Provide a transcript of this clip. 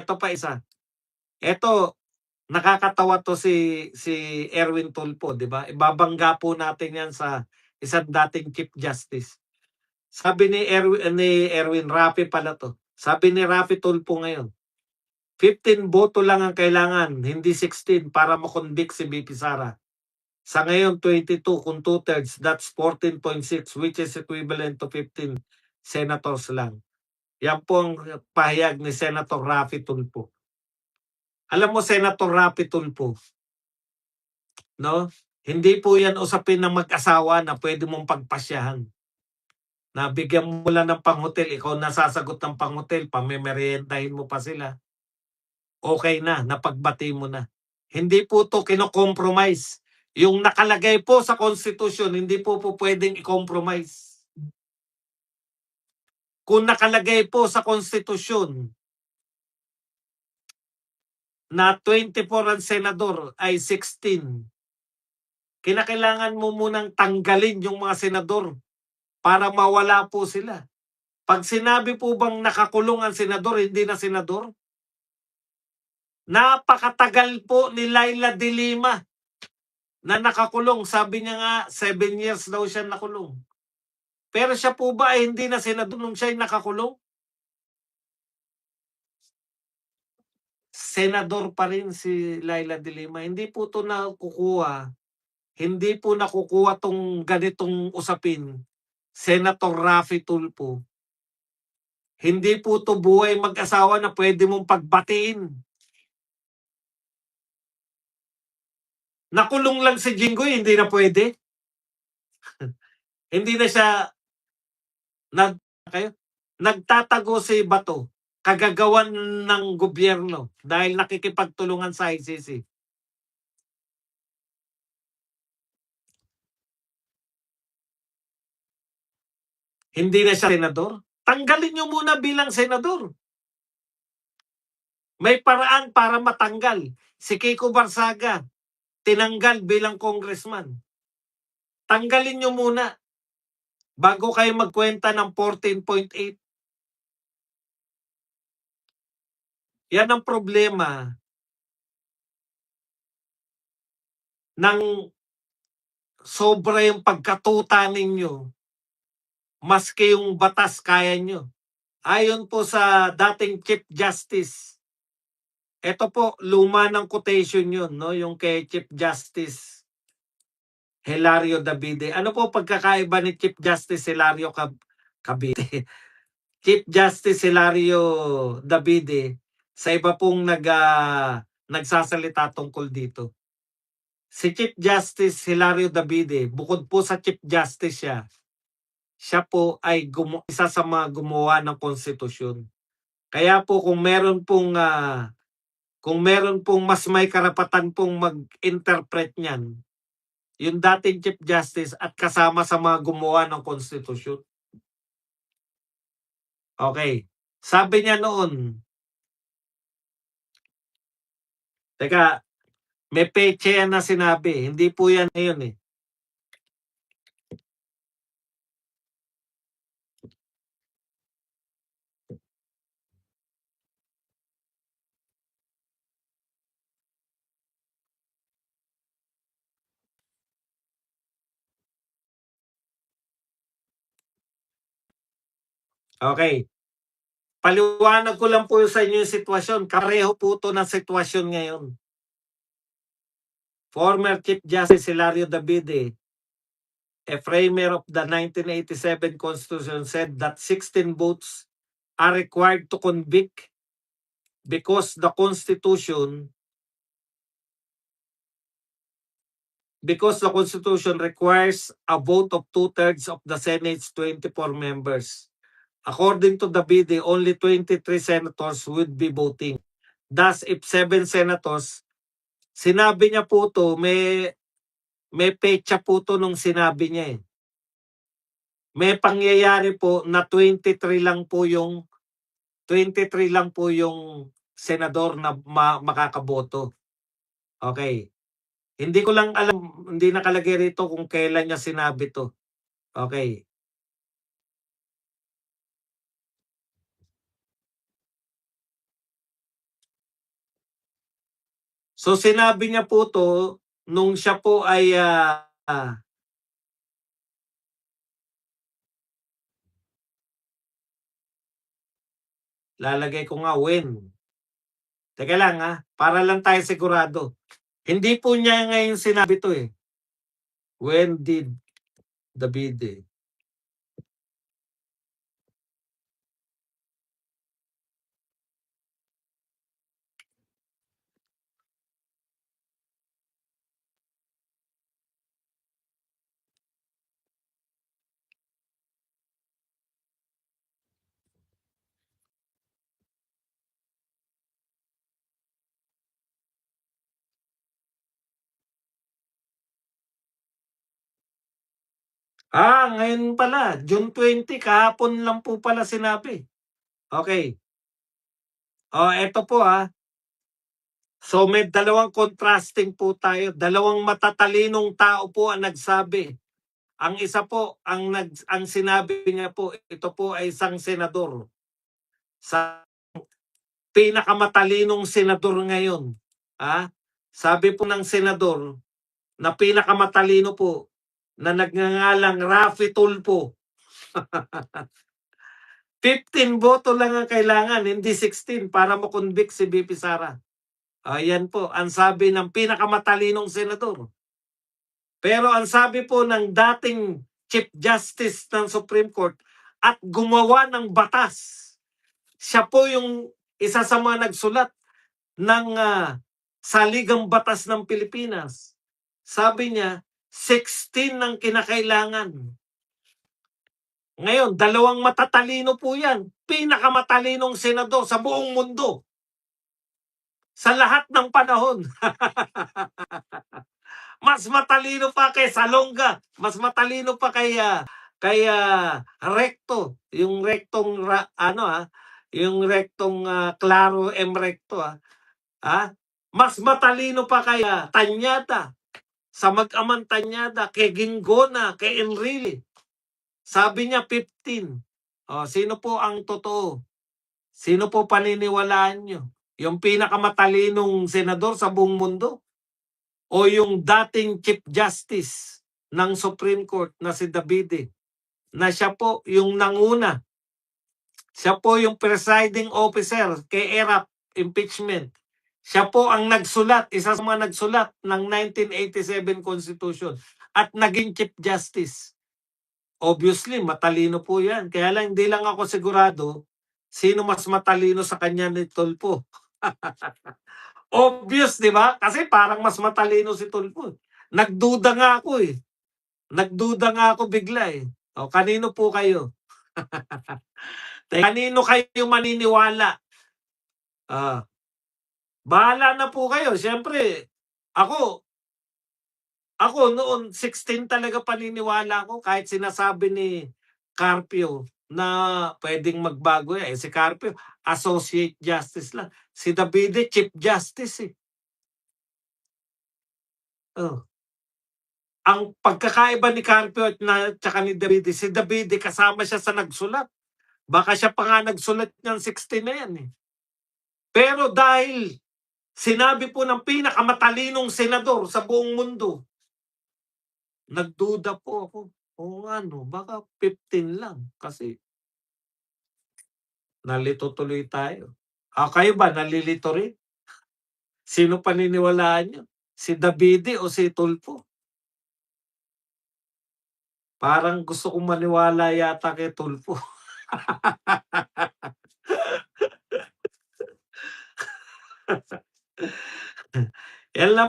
Eto pa isa. Eto, nakakatawa to si Erwin Tulfo, di ba? Ibabangga po natin yan sa isang dating Chief Justice. Sabi ni Erwin Rafi pala to. Sabi ni Rafi Tulfo ngayon, 15 boto lang ang kailangan, hindi 16 para makonvict si BP Sara. Sa ngayon, 22 kung 2/3, that's 14.6 which is equivalent to 15 senators lang. Yan po ang pahayag ni Senator Rafi Tulfo. Alam mo, Senator Rafi Tulfo, no? Hindi po yan usapin ng mag-asawa na pwede mong pagpasyahan. Nabigyan mo lang ng panghotel, ikaw nasasagot ng panghotel, pamemeriendahin mo pa sila. Okay na, napagbati mo na. Hindi po to kino-compromise. Yung nakalagay po sa konstitusyon, hindi po pwedeng i-compromise. Kung nakalagay po sa konstitusyon na 24 ang senador ay 16, kinakailangan mo munang tanggalin yung mga senador para mawala po sila. Pag sinabi po bang nakakulong ang senador, hindi na senador? Napakatagal po ni Laila de Lima na nakakulong. Sabi niya nga, 7 years daw siya nakulong. Pero siya po ba ay hindi na senador nung siya ay nakakulong? Senador pa rin si Laila de Lima. Hindi po ito nakukuha. Hindi po nakukuha tong ganitong usapin. Senator Rafi Tulfo. Hindi po ito buhay mag-asawa na pwede mong pagbatiin. Nakulong lang si Jinggoy, hindi na pwede. Hindi na siya nagtatago si Bato, kagagawan ng gobyerno dahil nakikipagtulungan sa ICC. Hindi na siya senador. Tanggalin niyo muna bilang senador. May paraan para matanggal. Si Kiko Barsaga, tinanggal bilang congressman. Tanggalin niyo muna bago kayo magkwenta ng 14.8. Yan ang problema ng sobra yung pagkatuta ninyo. Maski yung batas kaya nyo. Ayon po sa dating Chief Justice, ito po, luma ng quotation yun, no? Yung kay Chief Justice Hilario Davide. Ano po pagkakaiba ni Chief Justice Hilario Cavite? Chief Justice Hilario Davide, sa iba pong nagsasalita tungkol dito. Si Chief Justice Hilario Davide, bukod po sa Chief Justice siya po ay isa sa mga gumawa ng konstitusyon. Kaya po kung meron pong mas may karapatan pong mag-interpret niyan, yung dating Chief Justice at kasama sa mga gumawa ng konstitusyon. Okay. Sabi niya noon, teka, may peche yan na sinabi. Hindi po yan ngayon eh. Okay. Paliwanag ko lang po sa inyo yung sitwasyon. Kareho po ito ng sitwasyon ngayon. Former Chief Justice Hilario Davide, a framer of the 1987 Constitution, said that 16 votes are required to convict because the Constitution requires a vote of 2/3 of the Senate's 24 members. According to Davide, only 23 senators would be voting. Thus, if 7 senators, sinabi niya po to, may pecha po to nung sinabi niya eh. May pangyayari po na 23 lang po yung senador na makakaboto. Okay. Hindi ko lang alam, hindi nakalagay rito kung kailan niya sinabi to. Okay. So sinabi niya po 'to nung siya po ay, lalagay ko nga when. Teka lang, para lang tayo sigurado. Hindi po niya ngayon sinabi 'to, eh. When did Davide ngayon pala, June 20, kahapon lang po pala sinabi. Okay. Eto po, So may dalawang contrasting po tayo, dalawang matatalinong tao po ang nagsabi. Ang isa po, ang sinabi niya po, ito po ay isang senador. Sa pinakamatalinong senador ngayon. Sabi po ng senador na pinakamatalino po na nagngangalang Raffy Tulfo. 15 boto lang ang kailangan, hindi 16 para makonvict si VP Sara. Ayan po, ang sabi ng pinakamatalinong senador. Pero ang sabi po ng dating Chief Justice ng Supreme Court at gumawa ng batas, siya po yung isa sa mga nagsulat ng Saligang Batas ng Pilipinas. Sabi niya, 16 ang kinakailangan. Ngayon, dalawang matatalino po yan. Pinakamatalinong senador sa buong mundo. Sa lahat ng panahon. Mas matalino pa kay Salonga. Mas matalino pa kay Recto. Yung Rectong, yung Rectong Claro M. Recto. Mas matalino pa kay Tanyada. Sa mag-amang Tanyada, kay Gingona, kay Enrile. Sabi niya 15. Sino po ang totoo? Sino po paniniwalaan nyo? Yung pinakamatalinong senador sa buong mundo? O yung dating Chief Justice ng Supreme Court na si Davide? Na siya po yung nanguna. Siya po yung presiding officer kay ERAP impeachment. Siya po ang nagsulat, isa sa mga nagsulat ng 1987 Constitution at naging Chief Justice. Obviously, matalino po yan. Kaya lang, hindi lang ako sigurado sino mas matalino sa kanya ni Tulfo. Obvious, di ba? Kasi parang mas matalino si Tulfo. Nagduda nga ako eh. Nagduda nga ako bigla eh. Kanino po kayo? Kanino kayo maniniwala? Bahala na po kayo. Siyempre, ako noon 16 talaga paniniwala ko kahit sinasabi ni Carpio na pwedeng magbago yan. Si Carpio, Associate Justice lang. Si Davide, Chief Justice eh. Ang pagkakaiba ni Carpio at tsaka ni Davide, si Davide kasama siya sa nagsulat. Baka siya pa nga nagsulat ng 16 na yan eh. Pero dahil sinabi po ng pinakamatalinong senador sa buong mundo, nagduda po ako. Baka 15 lang kasi nalito tuloy tayo. Kayo ba nalilito rin? Sino paniniwalaan nyo? Si Davide o si Tulfo? Parang gusto kong maniwala yata kay Tulfo. Yan lang